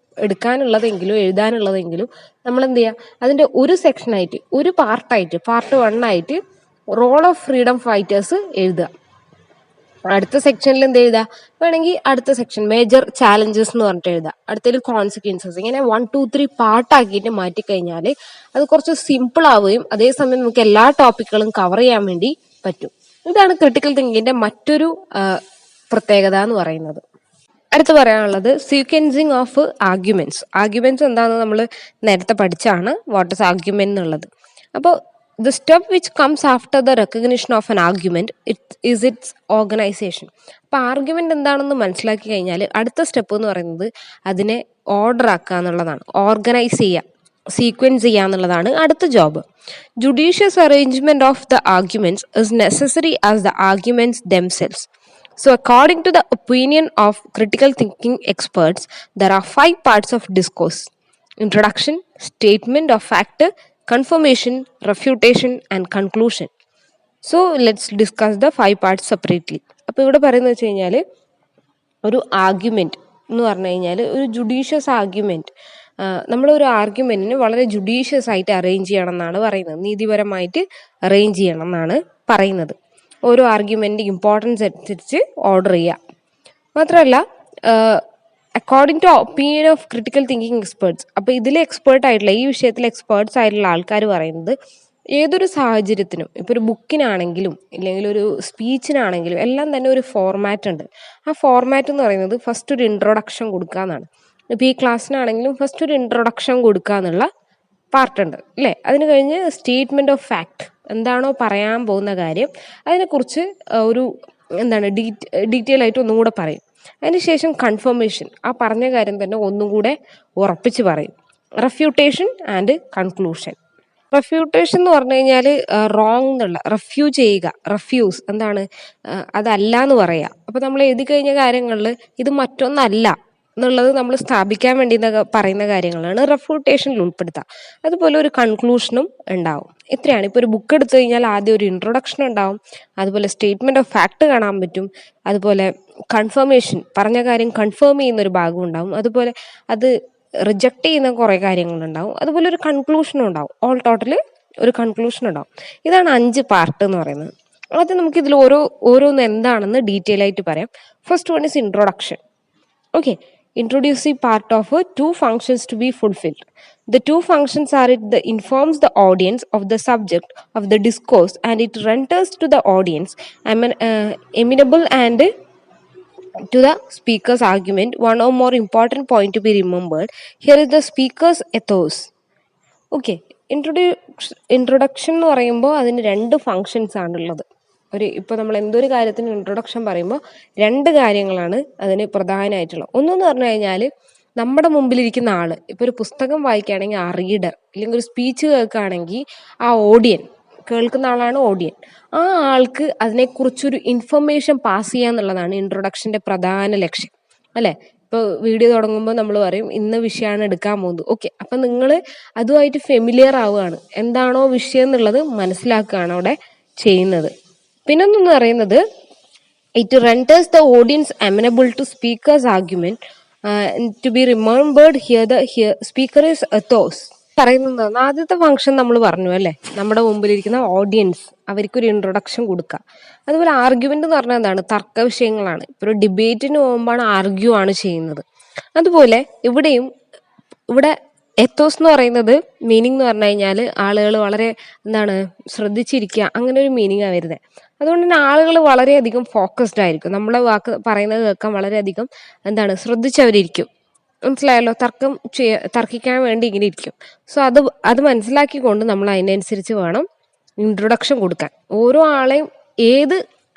എടുക്കാനുള്ളതെങ്കിലും എഴുതാനുള്ളതെങ്കിലും നമ്മൾ എന്ത് ചെയ്യുക, അതിന്റെ ഒരു സെക്ഷനായിട്ട്, ഒരു പാർട്ടായിട്ട്, പാർട്ട് 1 ആയിട്ട് റോൾ ഓഫ് ഫ്രീഡം ഫൈറ്റേഴ്സ് എഴുതുക. അടുത്ത സെക്ഷനിൽ എന്ത് എഴുതുക, വേണമെങ്കിൽ അടുത്ത സെക്ഷൻ മേജർ ചാലഞ്ചസ് എന്ന് പറഞ്ഞിട്ട് എഴുതുക, അടുത്തതിൽ കോൺസിക്വൻസസ്, ഇങ്ങനെ 1, 2, 3 പാർട്ടാക്കിയിട്ട് മാറ്റിക്കഴിഞ്ഞാൽ അത് കുറച്ച് സിമ്പിൾ ആവുകയും അതേസമയം നമുക്ക് എല്ലാ ടോപ്പിക്കുകളും കവർ ചെയ്യാൻ വേണ്ടി പറ്റും. ഇതാണ് ക്രിട്ടിക്കൽ തിങ്കിങ്ങിന്റെ മറ്റൊരു പ്രത്യേകത എന്ന് പറയുന്നത്. അടുത്ത് പറയാനുള്ളത് സീക്വൻസിങ് ഓഫ് ആർഗ്യുമെന്റ്സ്. ആർഗ്യുമെന്റ്സ് എന്താണെന്ന് നമ്മൾ നേരത്തെ പഠിച്ചാണ്, വാട്ട് ഇസ് ആർഗ്യുമെന്റ് എന്നുള്ളത്. അപ്പോൾ the step which comes after the recognition of an argument is its organization. അപ്പോൾ ആർഗ്യുമെന്റ് എന്താണെന്ന് മനസ്സിലാക്കി കഴിഞ്ഞാൽ അടുത്ത സ്റ്റെപ്പ് എന്ന് പറയുന്നത് അതിനെ ഓർഡർ ആക്കുക എന്നുള്ളതാണ്, ഓർഗനൈസ് ചെയ്യുക, സീക്വൻസ് ചെയ്യുക എന്നുള്ളതാണ് അടുത്ത job. Judicious arrangement of the arguments is necessary as the arguments themselves. So according to the opinion of critical thinking experts, there are 5 parts of discourse: introduction, statement of fact, confirmation, refutation and conclusion. So let's discuss the 5 parts separately. അപ്പോൾ ഇവിടെ പറയുന്നത് വെച്ച് കഴിഞ്ഞാൽ ഒരു ആർഗ്യുമെന്റ് എന്ന് പറഞ്ഞു കഴിഞ്ഞാൽ ഒരു ജുഡീഷ്യസ് ആർഗ്യുമെന്റ്, നമ്മളൊരു ആർഗ്യുമെന്റിന് വളരെ ജുഡീഷ്യസ് ആയിട്ട് അറേഞ്ച് ചെയ്യണം എന്നാണ് പറയുന്നത്, നീതിപരമായിട്ട് അറേഞ്ച് ചെയ്യണം എന്നാണ് പറയുന്നത്. ഓരോ ആർഗ്യുമെന്റ് ഇമ്പോർട്ടൻസ് അനുസരിച്ച് ഓർഡർ ചെയ്യുക. മാത്രമല്ല according to opinion of critical thinking experts, അപ്പോൾ ഇതിൽ എക്സ്പേർട്ട് ആയിട്ടുള്ള, ഈ വിഷയത്തിൽ എക്സ്പേർട്സ് ആയിട്ടുള്ള ആൾക്കാർ പറയുന്നത് ഏതൊരു സാഹചര്യത്തിനും, ഇപ്പോൾ ഒരു ബുക്കിനാണെങ്കിലും ഇല്ലെങ്കിൽ ഒരു സ്പീച്ചിനാണെങ്കിലും എല്ലാം തന്നെ ഒരു ഫോർമാറ്റ് ഉണ്ട്. ആ ഫോർമാറ്റ് എന്ന് പറയുന്നത് ഫസ്റ്റ് ഒരു ഇൻട്രൊഡക്ഷൻ കൊടുക്കുക എന്നാണ്. ഇപ്പോൾ ഈ ക്ലാസ്സിനാണെങ്കിലും ഫസ്റ്റ് ഒരു ഇൻട്രൊഡക്ഷൻ കൊടുക്കുക എന്നുള്ള പാർട്ടുണ്ട് അല്ലേ. അതിന് കഴിഞ്ഞ് സ്റ്റേറ്റ്മെന്റ് ഓഫ് ഫാക്ട്, എന്താണോ പറയാൻ പോകുന്ന കാര്യം അതിനെക്കുറിച്ച് ഒരു ഡീറ്റെയിൽ ആയിട്ട് ഒന്നും കൂടെ പറയും. അതിനുശേഷം കൺഫർമേഷൻ, ആ പറഞ്ഞ കാര്യം തന്നെ ഒന്നും കൂടെ ഉറപ്പിച്ച് പറയും. Refutation and conclusion. റെഫ്യൂട്ടേഷൻ എന്ന് പറഞ്ഞു കഴിഞ്ഞാൽ റോങ് എന്നുള്ള, റെഫ്യൂസ് അതല്ല എന്ന് പറയാം. അപ്പോൾ നമ്മൾ എഴുതി കഴിഞ്ഞ കാര്യങ്ങളിൽ ഇത് മറ്റൊന്നല്ല എന്നുള്ളത് നമ്മൾ സ്ഥാപിക്കാൻ വേണ്ടി പറയുന്ന കാര്യങ്ങളാണ് റെഫ്യൂട്ടേഷനിൽ ഉൾപ്പെടുത്തുക. അതുപോലെ ഒരു കൺക്ലൂഷനും ഉണ്ടാവും. ഇത്രയാണ്. ഇപ്പോൾ ഒരു ബുക്ക് എടുത്തു കഴിഞ്ഞാൽ ആദ്യം ഒരു ഇൻട്രൊഡക്ഷൻ ഉണ്ടാവും, അതുപോലെ സ്റ്റേറ്റ്മെന്റ് ഓഫ് ഫാക്ട് കാണാൻ പറ്റും, അതുപോലെ കൺഫർമേഷൻ, പറഞ്ഞ കാര്യം കൺഫേം ചെയ്യുന്ന ഒരു ഭാഗം ഉണ്ടാവും, അതുപോലെ അത് റിജക്ട് ചെയ്യുന്ന കുറേ കാര്യങ്ങളുണ്ടാവും, അതുപോലെ ഒരു കൺക്ലൂഷനും ഉണ്ടാവും. ഓൾ ടോട്ടൽ ഒരു കൺക്ലൂഷൻ ഉണ്ടാവും. ഇതാണ് 5 പാർട്ട് എന്ന് പറയുന്നത്. ആദ്യം നമുക്ക് ഇതിൽ ഓരോന്ന് എന്താണെന്ന് ഡീറ്റെയിൽ ആയിട്ട് പറയാം. First one is introduction. Okay, introducing part of 2 functions to be fulfilled. The 2 functions are it informs the audience of the subject of the discourse and it renders to the audience amenable and to the speaker's argument. One or more important point to be remembered here is the speaker's ethos. Okay, introduction എന്ന് പറയുമ്പോൾ അതിന് 2 functions ആണുള്ളത്. ഇപ്പോൾ നമ്മൾ എന്തൊരു കാര്യത്തിന് ഇൻട്രൊഡക്ഷൻ പറയുമ്പോൾ 2 കാര്യങ്ങളാണ് അതിന് പ്രധാനമായിട്ടുള്ളത്. ഒന്നെന്ന് പറഞ്ഞു കഴിഞ്ഞാൽ നമ്മുടെ മുമ്പിലിരിക്കുന്ന ആള് ഇപ്പൊ ഒരു പുസ്തകം വായിക്കുകയാണെങ്കിൽ ആ റീഡർ, ഇല്ലെങ്കിൽ ഒരു സ്പീച്ച് കേൾക്കുകയാണെങ്കിൽ ആ ഓഡിയൻ, കേൾക്കുന്ന ആളാണ് ഓഡിയൻ. ആ ആൾക്ക് അതിനെക്കുറിച്ചൊരു ഇൻഫർമേഷൻ പാസ് ചെയ്യുക എന്നുള്ളതാണ് ഇൻട്രൊഡക്ഷന്റെ പ്രധാന ലക്ഷ്യം, അല്ലെ? ഇപ്പോൾ വീഡിയോ തുടങ്ങുമ്പോൾ നമ്മൾ പറയും ഇന്ന വിഷയമാണ് എടുക്കാൻ പോകുന്നത്. ഓക്കെ, അപ്പൊ നിങ്ങൾ അതുമായിട്ട് ഫെമിലിയർ ആവുകയാണ്, എന്താണോ വിഷയം എന്നുള്ളത് മനസ്സിലാക്കുകയാണ് അവിടെ ചെയ്യുന്നത്. പിന്നൊന്നെന്ന് പറയുന്നത്, it renders the audience amenable to speaker's argument. To be remembered here, the speaker is ethos. പറയുന്നത് ആദ്യത്തെ ഫംഗ്ഷൻ നമ്മൾ പറഞ്ഞു അല്ലെ, നമ്മുടെ മുമ്പിലിരിക്കുന്ന ഓഡിയൻസ് അവർക്കൊരു ഇൻട്രൊഡക്ഷൻ കൊടുക്കുക. അതുപോലെ ആർഗ്യുമെന്റ് എന്ന് പറഞ്ഞാൽ എന്താണ്? തർക്ക വിഷയങ്ങളാണ്. ഇപ്പൊ ഒരു ഡിബേറ്റിന് പോകുമ്പോഴാണ് ആർഗ്യൂ ആണ് ചെയ്യുന്നത്. അതുപോലെ ഇവിടെ എത്തോസ് എന്ന് പറയുന്നത് മീനിങ് എന്ന് പറഞ്ഞു കഴിഞ്ഞാൽ ആളുകൾ വളരെ എന്താണ് ശ്രദ്ധിച്ചിരിക്കുക, അങ്ങനെ ഒരു മീനിങ്ങാണ് വരുന്നത്. അതുകൊണ്ട് തന്നെ ആളുകൾ വളരെയധികം ഫോക്കസ്ഡ് ആയിരിക്കും, നമ്മളെ വാക്ക് പറയുന്നത് കേൾക്കാൻ വളരെയധികം എന്താണ് ശ്രദ്ധിച്ചവരിയ്ക്കും. മനസ്സിലായല്ലോ? തർക്കിക്കാൻ വേണ്ടി ഇങ്ങനെ ഇരിക്കും. സോ അത് മനസ്സിലാക്കിക്കൊണ്ട് നമ്മൾ അതിനനുസരിച്ച് വേണം ഇൻട്രൊഡക്ഷൻ കൊടുക്കാൻ. ഓരോ ആളെയും ഏത്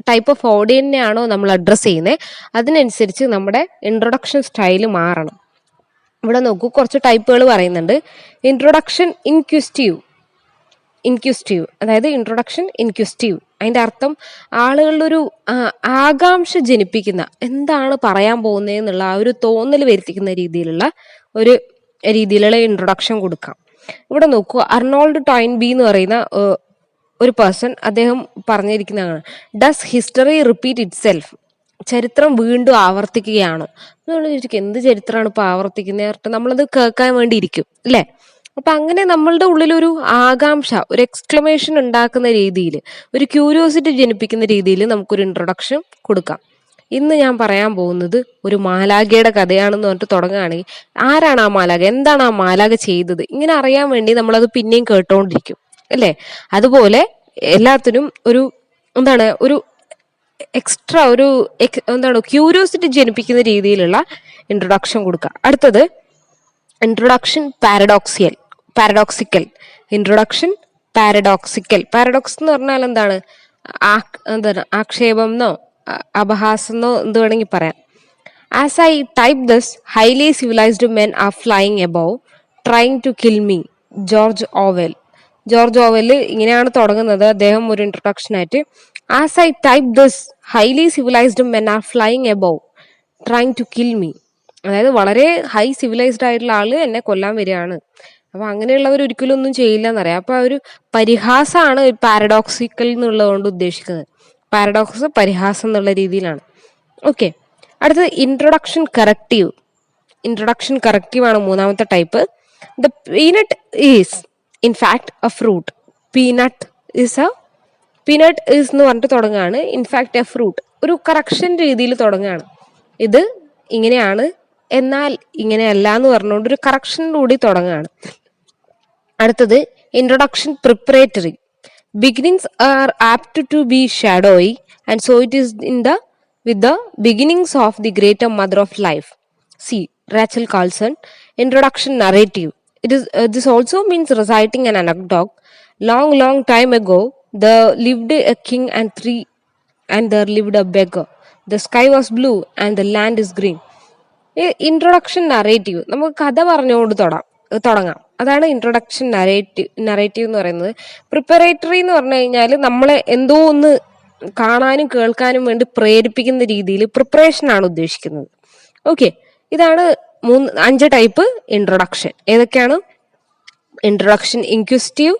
ടൈപ്പ് ഓഫ് ഓഡിയൻസിനെയാണോ നമ്മൾ അഡ്രസ്സ് ചെയ്യുന്നത് അതിനനുസരിച്ച് നമ്മുടെ ഇൻട്രൊഡക്ഷൻ സ്റ്റൈല് മാറണം. ഇവിടെ നോക്കൂ, കുറച്ച് ടൈപ്പുകൾ പറയുന്നുണ്ട്. ഇൻട്രൊഡക്ഷൻ ഇൻക്വിസ്റ്റീവ്, അതായത് ഇൻട്രൊഡക്ഷൻ ഇൻക്വിസ്റ്റീവ്, അതിന്റെ അർത്ഥം ആളുകളുടെ ഒരു ആകാംക്ഷ ജനിപ്പിക്കുന്ന, എന്താണ് പറയാൻ പോകുന്നത് എന്നുള്ള ആ ഒരു തോന്നൽ വരുത്തിക്കുന്ന രീതിയിലുള്ള ഇൻട്രൊഡക്ഷൻ കൊടുക്കാം. ഇവിടെ നോക്കൂ, അർണോൾഡ് ടോയിൻബി എന്ന് പറയുന്ന ഒരു പേഴ്സൺ, അദ്ദേഹം പറഞ്ഞിരിക്കുന്നതാണ്, does history repeat itself? ചരിത്രം വീണ്ടും ആവർത്തിക്കുകയാണോ? നമ്മൾ ചോദിക്കും എന്ത് ചരിത്രമാണ് ഇപ്പൊ ആവർത്തിക്കുന്നത്? നമ്മളത് കേൾക്കാൻ വേണ്ടി ഇരിക്കും അല്ലെ? അപ്പൊ അങ്ങനെ നമ്മളുടെ ഉള്ളിലൊരു ആകാംക്ഷ, ഒരു എക്സ്ക്ലമേഷൻ ഉണ്ടാക്കുന്ന രീതിയിൽ, ഒരു ക്യൂരിയോസിറ്റി ജനിപ്പിക്കുന്ന രീതിയിൽ നമുക്കൊരു ഇൻട്രൊഡക്ഷൻ കൊടുക്കാം. ഇന്ന് ഞാൻ പറയാൻ പോകുന്നത് ഒരു മാലാഖയുടെ കഥയാണെന്ന് പറഞ്ഞിട്ട് തുടങ്ങുകയാണെങ്കിൽ ആരാണ് ആ മാലാഖ, എന്താണ് ആ മാലാഖ ചെയ്തത്, ഇങ്ങനെ അറിയാൻ വേണ്ടി നമ്മളത് പിന്നെയും കേട്ടോണ്ടിരിക്കും അല്ലേ? അതുപോലെ എല്ലാത്തിനും ഒരു എക്സ്ട്രാ ക്യൂരിയോസിറ്റി ജനിപ്പിക്കുന്ന രീതിയിലുള്ള ഇൻട്രൊഡക്ഷൻ കൊടുക്കുക. അടുത്തത് ഇൻട്രൊഡക്ഷൻ പാരഡോക്സിക്കൽ. ഇൻട്രൊഡക്ഷൻ പാരഡോക്സ് എന്ന് പറഞ്ഞാൽ എന്താണ് ആക്ഷേപം എന്നോ അപഹാസം എന്നോ എന്ത് വേണമെങ്കിൽ പറയാം. As I type this, highly civilised men are flying above trying to kill me. George Orwell ഇങ്ങനെയാണ് തുടങ്ങുന്നത് അദ്ദേഹം ഒരു ഇൻട്രൊഡക്ഷൻ ആയിട്ട്. As I type this, highly civilised men are flying above trying to kill me. അതായത് വളരെ ഹൈ സിവിലൈസ്ഡ് ആയിട്ടുള്ള ആള് എന്നെ കൊല്ലാൻ വരികയാണ്. അപ്പൊ അങ്ങനെയുള്ളവർ ഒരിക്കലും ഒന്നും ചെയ്യില്ല എന്നറിയാം. അപ്പൊ ആ ഒരു പരിഹാസമാണ് പാരഡോക്സിക്കൽ എന്നുള്ളത് കൊണ്ട് ഉദ്ദേശിക്കുന്നത്. പാരഡോക്സ് പരിഹാസം എന്നുള്ള രീതിയിലാണ്. ഓക്കെ, അടുത്തത് ഇൻട്രൊഡക്ഷൻ കറക്റ്റീവ് ആണ് മൂന്നാമത്തെ type. The peanut is in fact A fruit. Peanut is എന്ന് പറഞ്ഞിട്ട് തുടങ്ങുകയാണ്. ഇൻഫാക്ട് എ ഫ്രൂട്ട്, ഒരു കറക്ഷൻ രീതിയിൽ തുടങ്ങുകയാണ്. ഇത് ഇങ്ങനെയാണ് എന്നാൽ ഇങ്ങനെയല്ല എന്ന് പറഞ്ഞുകൊണ്ട് ഒരു കറക്ഷനിലൂടെ തുടങ്ങുകയാണ്. അടുത്തത് introduction preparatory. Beginnings are apt to be shadowy and so it is with the beginnings of the greater mother of life. See, Rachel Carlson. Introduction narrative. This also means reciting an anecdote. Long time ago, there lived a king and there lived a beggar. The sky was blue and the land is green. Introduction narrative, നമുക്ക് കഥ പറഞ്ഞുകൊണ്ട് തുടങ്ങാം. അതാണ് ഇൻട്രൊഡക്ഷൻ നറേറ്റീവ് എന്ന് പറയുന്നത്. പ്രിപ്പറേറ്ററി എന്ന് പറഞ്ഞു കഴിഞ്ഞാൽ നമ്മളെ എന്തോ ഒന്ന് കാണാനും കേൾക്കാനും വേണ്ടി പ്രേരിപ്പിക്കുന്ന രീതിയിൽ പ്രിപ്പറേഷൻ ആണ് ഉദ്ദേശിക്കുന്നത്. ഓക്കെ, ഇതാണ് 5 ടൈപ്പ് ഇൻട്രൊഡക്ഷൻ. ഏതൊക്കെയാണ്? Introduction inquisitive,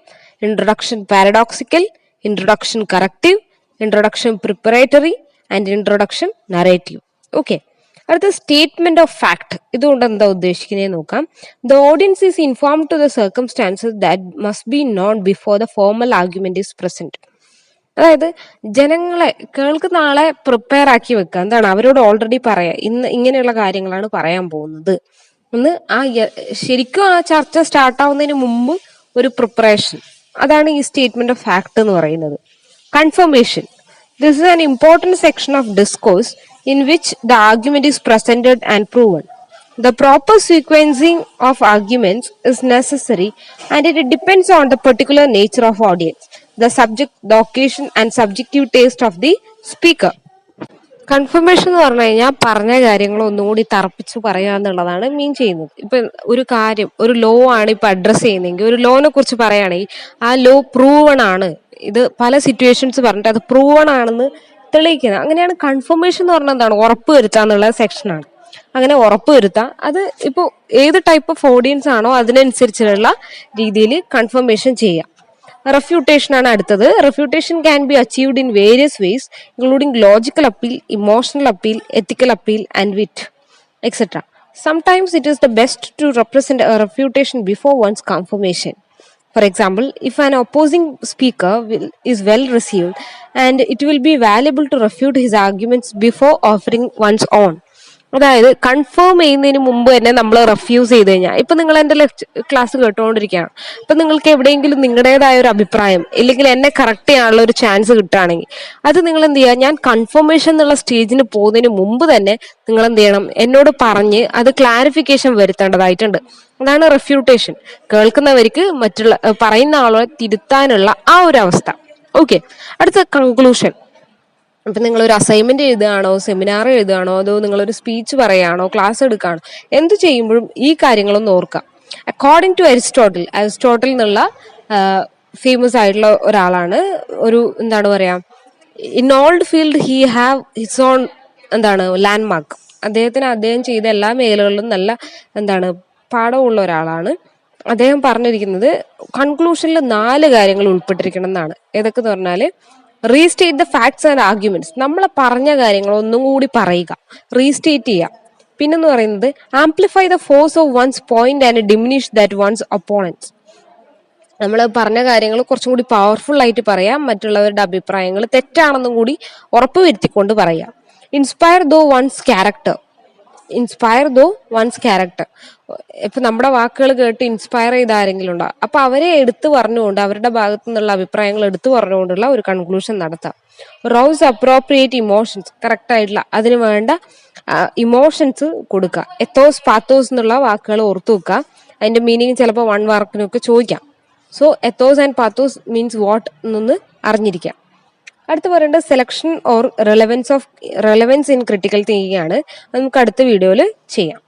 introduction paradoxical, introduction corrective, introduction preparatory and introduction narrative. Okay, അടുത്ത സ്റ്റേറ്റ്മെന്റ് ഓഫ് ഫാക്ട്. ഇതുകൊണ്ട് എന്താ ഉദ്ദേശിക്കുന്നത് നോക്കാം. The audience is informed to the circumstances that must be known before the formal argument is present. അതായത് ജനങ്ങളെ, കേൾക്കുന്ന ആളെ പ്രിപ്പയർ ആക്കി വെക്കുക. എന്താണ് അവരോട് ഓൾറെഡി പറയാ, ഇന്ന് ഇങ്ങനെയുള്ള കാര്യങ്ങളാണ് പറയാൻ പോകുന്നത് എന്ന് ശരിക്കും ആ ചർച്ച സ്റ്റാർട്ടാവുന്നതിന് മുമ്പ് ഒരു പ്രിപ്പറേഷൻ, അതാണ് ഈ സ്റ്റേറ്റ്മെന്റ് ഓഫ് ഫാക്ട് എന്ന് പറയുന്നത്. Confirmation. This is an important section of discourse in which the argument is presented and proven. The proper sequencing of arguments is necessary and it depends on the particular nature of audience, the subject, the occasion and subjective taste of the speaker. Confirmation എന്ന് പറഞ്ഞു കഴിഞ്ഞാൽ പറഞ്ഞ കാര്യങ്ങൾ ഒന്നുകൂടി തറപ്പിച്ച് പറയുക എന്നുള്ളതാണ് മീൻ ചെയ്യുന്നത്. ഇപ്പൊ ഒരു കാര്യം, ഒരു ലോ ആണ് ഇപ്പൊ അഡ്രസ് ചെയ്യുന്നതെങ്കിൽ, ഒരു ലോനെ കുറിച്ച് പറയുകയാണെങ്കിൽ ആ ലോ പ്രൂവൺ ആണ്, ഇത് പല സിറ്റുവേഷൻസ് പറഞ്ഞിട്ട് അത് പ്രൂവൺ ആണെന്ന് തെളിയിക്കുന്നത്. അങ്ങനെയാണ് കൺഫർമേഷൻ എന്ന് പറഞ്ഞാൽ എന്താണ്, ഉറപ്പ് വരുത്തുക എന്നുള്ള സെക്ഷനാണ്. അങ്ങനെ ഉറപ്പ് വരുത്തുക, അത് ഇപ്പോൾ ഏത് ടൈപ്പ് ഓഫ് ഓഡിയൻസ് ആണോ അതിനനുസരിച്ചുള്ള രീതിയിൽ കൺഫർമേഷൻ ചെയ്യുക. റെഫ്യൂട്ടേഷൻ ആണ് അടുത്തത്. Refutation can be achieved in various ways including logical appeal, emotional appeal, ethical appeal, and wit, etc. Sometimes it is the best to represent a refutation before one's confirmation. For example, if an opposing speaker is well received, and it will be valuable to refute his arguments before offering one's own. അതായത് കൺഫേം ചെയ്യുന്നതിന് മുമ്പ് തന്നെ നമ്മൾ റെഫ്യൂസ് ചെയ്ത് കഴിഞ്ഞാൽ, ഇപ്പൊ നിങ്ങൾ എന്റെ ക്ലാസ് കേട്ടുകൊണ്ടിരിക്കുകയാണ്, ഇപ്പൊ നിങ്ങൾക്ക് എവിടെയെങ്കിലും നിങ്ങളുടേതായ ഒരു അഭിപ്രായം ഇല്ലെങ്കിൽ എന്നെ കറക്റ്റ് ചെയ്യാനുള്ള ഒരു ചാൻസ് കിട്ടുകയാണെങ്കിൽ അത് നിങ്ങൾ എന്ത് ചെയ്യുക, ഞാൻ കൺഫർമേഷൻ എന്നുള്ള സ്റ്റേജിന് പോകുന്നതിന് മുമ്പ് തന്നെ നിങ്ങൾ എന്ത് ചെയ്യണം, എന്നോട് പറഞ്ഞ് അത് ക്ലാരിഫിക്കേഷൻ വരുത്തേണ്ടതായിട്ടുണ്ട്. അതാണ് റെഫ്യൂട്ടേഷൻ. കേൾക്കുന്നവർക്ക് മറ്റുള്ള പറയുന്ന ആളെ തിരുത്താനുള്ള ആ ഒരു അവസ്ഥ. ഓക്കെ, അടുത്ത കൺക്ലൂഷൻ. ഇപ്പൊ നിങ്ങൾ ഒരു അസൈൻമെന്റ് എഴുതുകയാണോ, സെമിനാർ എഴുതുകയാണോ, അതോ നിങ്ങളൊരു സ്പീച്ച് പറയുകയാണോ, ക്ലാസ് എടുക്കുകയാണോ, എന്ത് ചെയ്യുമ്പോഴും ഈ കാര്യങ്ങളൊന്ന് ഓർക്കാം. അക്കോർഡിംഗ് ടു അരിസ്റ്റോട്ടിൽ എന്നുള്ള ഫേമസ് ആയിട്ടുള്ള ഒരാളാണ്, ഒരു എന്താണ് പറയാ, in old field he have his own എന്താണ് ലാൻഡ്മാർക്ക്. അദ്ദേഹം ചെയ്ത എല്ലാ മേഖലകളിലും നല്ല എന്താണ് പാഠമുള്ള ഒരാളാണ്. അദ്ദേഹം പറഞ്ഞിരിക്കുന്നത് കൺക്ലൂഷനിൽ 4 കാര്യങ്ങൾ ഉൾപ്പെട്ടിരിക്കണം എന്നാണ്. ഏതൊക്കെ പറഞ്ഞാല്, restate the facts and arguments, നമ്മൾ പറഞ്ഞ കാര്യങ്ങൾ ഒന്നും കൂടി പറയുക, റീസ്റ്റേറ്റ് ചെയ്യുക. പിന്നെന്ന് പറയുന്നത് amplify the force of one's point and diminish that one's opponents. നമ്മൾ പറഞ്ഞ കാര്യങ്ങൾ കുറച്ചും കൂടി പവർഫുൾ ആയിട്ട് പറയാം, മറ്റുള്ളവരുടെ അഭിപ്രായങ്ങൾ തെറ്റാണെന്നും കൂടി ഉറപ്പുവരുത്തിക്കൊണ്ട് പറയാം. ഇൻസ്പയർ ദോ വൺസ് ക്യാരക്ടർ. ഇപ്പൊ നമ്മുടെ വാക്കുകൾ കേട്ട് ഇൻസ്പയർ ചെയ്ത ആരെങ്കിലും ഉണ്ടാവും, അപ്പൊ അവരെ എടുത്തു പറഞ്ഞുകൊണ്ട്, അവരുടെ ഭാഗത്തു നിന്നുള്ള അഭിപ്രായങ്ങൾ എടുത്തു പറഞ്ഞുകൊണ്ടുള്ള ഒരു കൺക്ലൂഷൻ നടത്താം. റോസ് അപ്രോപ്രിയേറ്റ് ഇമോഷൻസ്, കറക്റ്റ് ആയിട്ടുള്ള അതിന് വേണ്ട ഇമോഷൻസ് കൊടുക്കുക. എത്തോസ് പാത്തോസ് എന്നുള്ള വാക്കുകൾ ഓർത്തു വെക്കുക. അതിന്റെ മീനിങ് ചിലപ്പോൾ 1 മാർക്കിനൊക്കെ ചോദിക്കാം. So ethos and pathos means what എന്നൊന്ന് അറിഞ്ഞിരിക്കാം. അടുത്ത് പറയേണ്ടത് selection or relevance in critical thinking ആണ്. നമുക്ക് അടുത്ത വീഡിയോയിൽ ചെയ്യാം.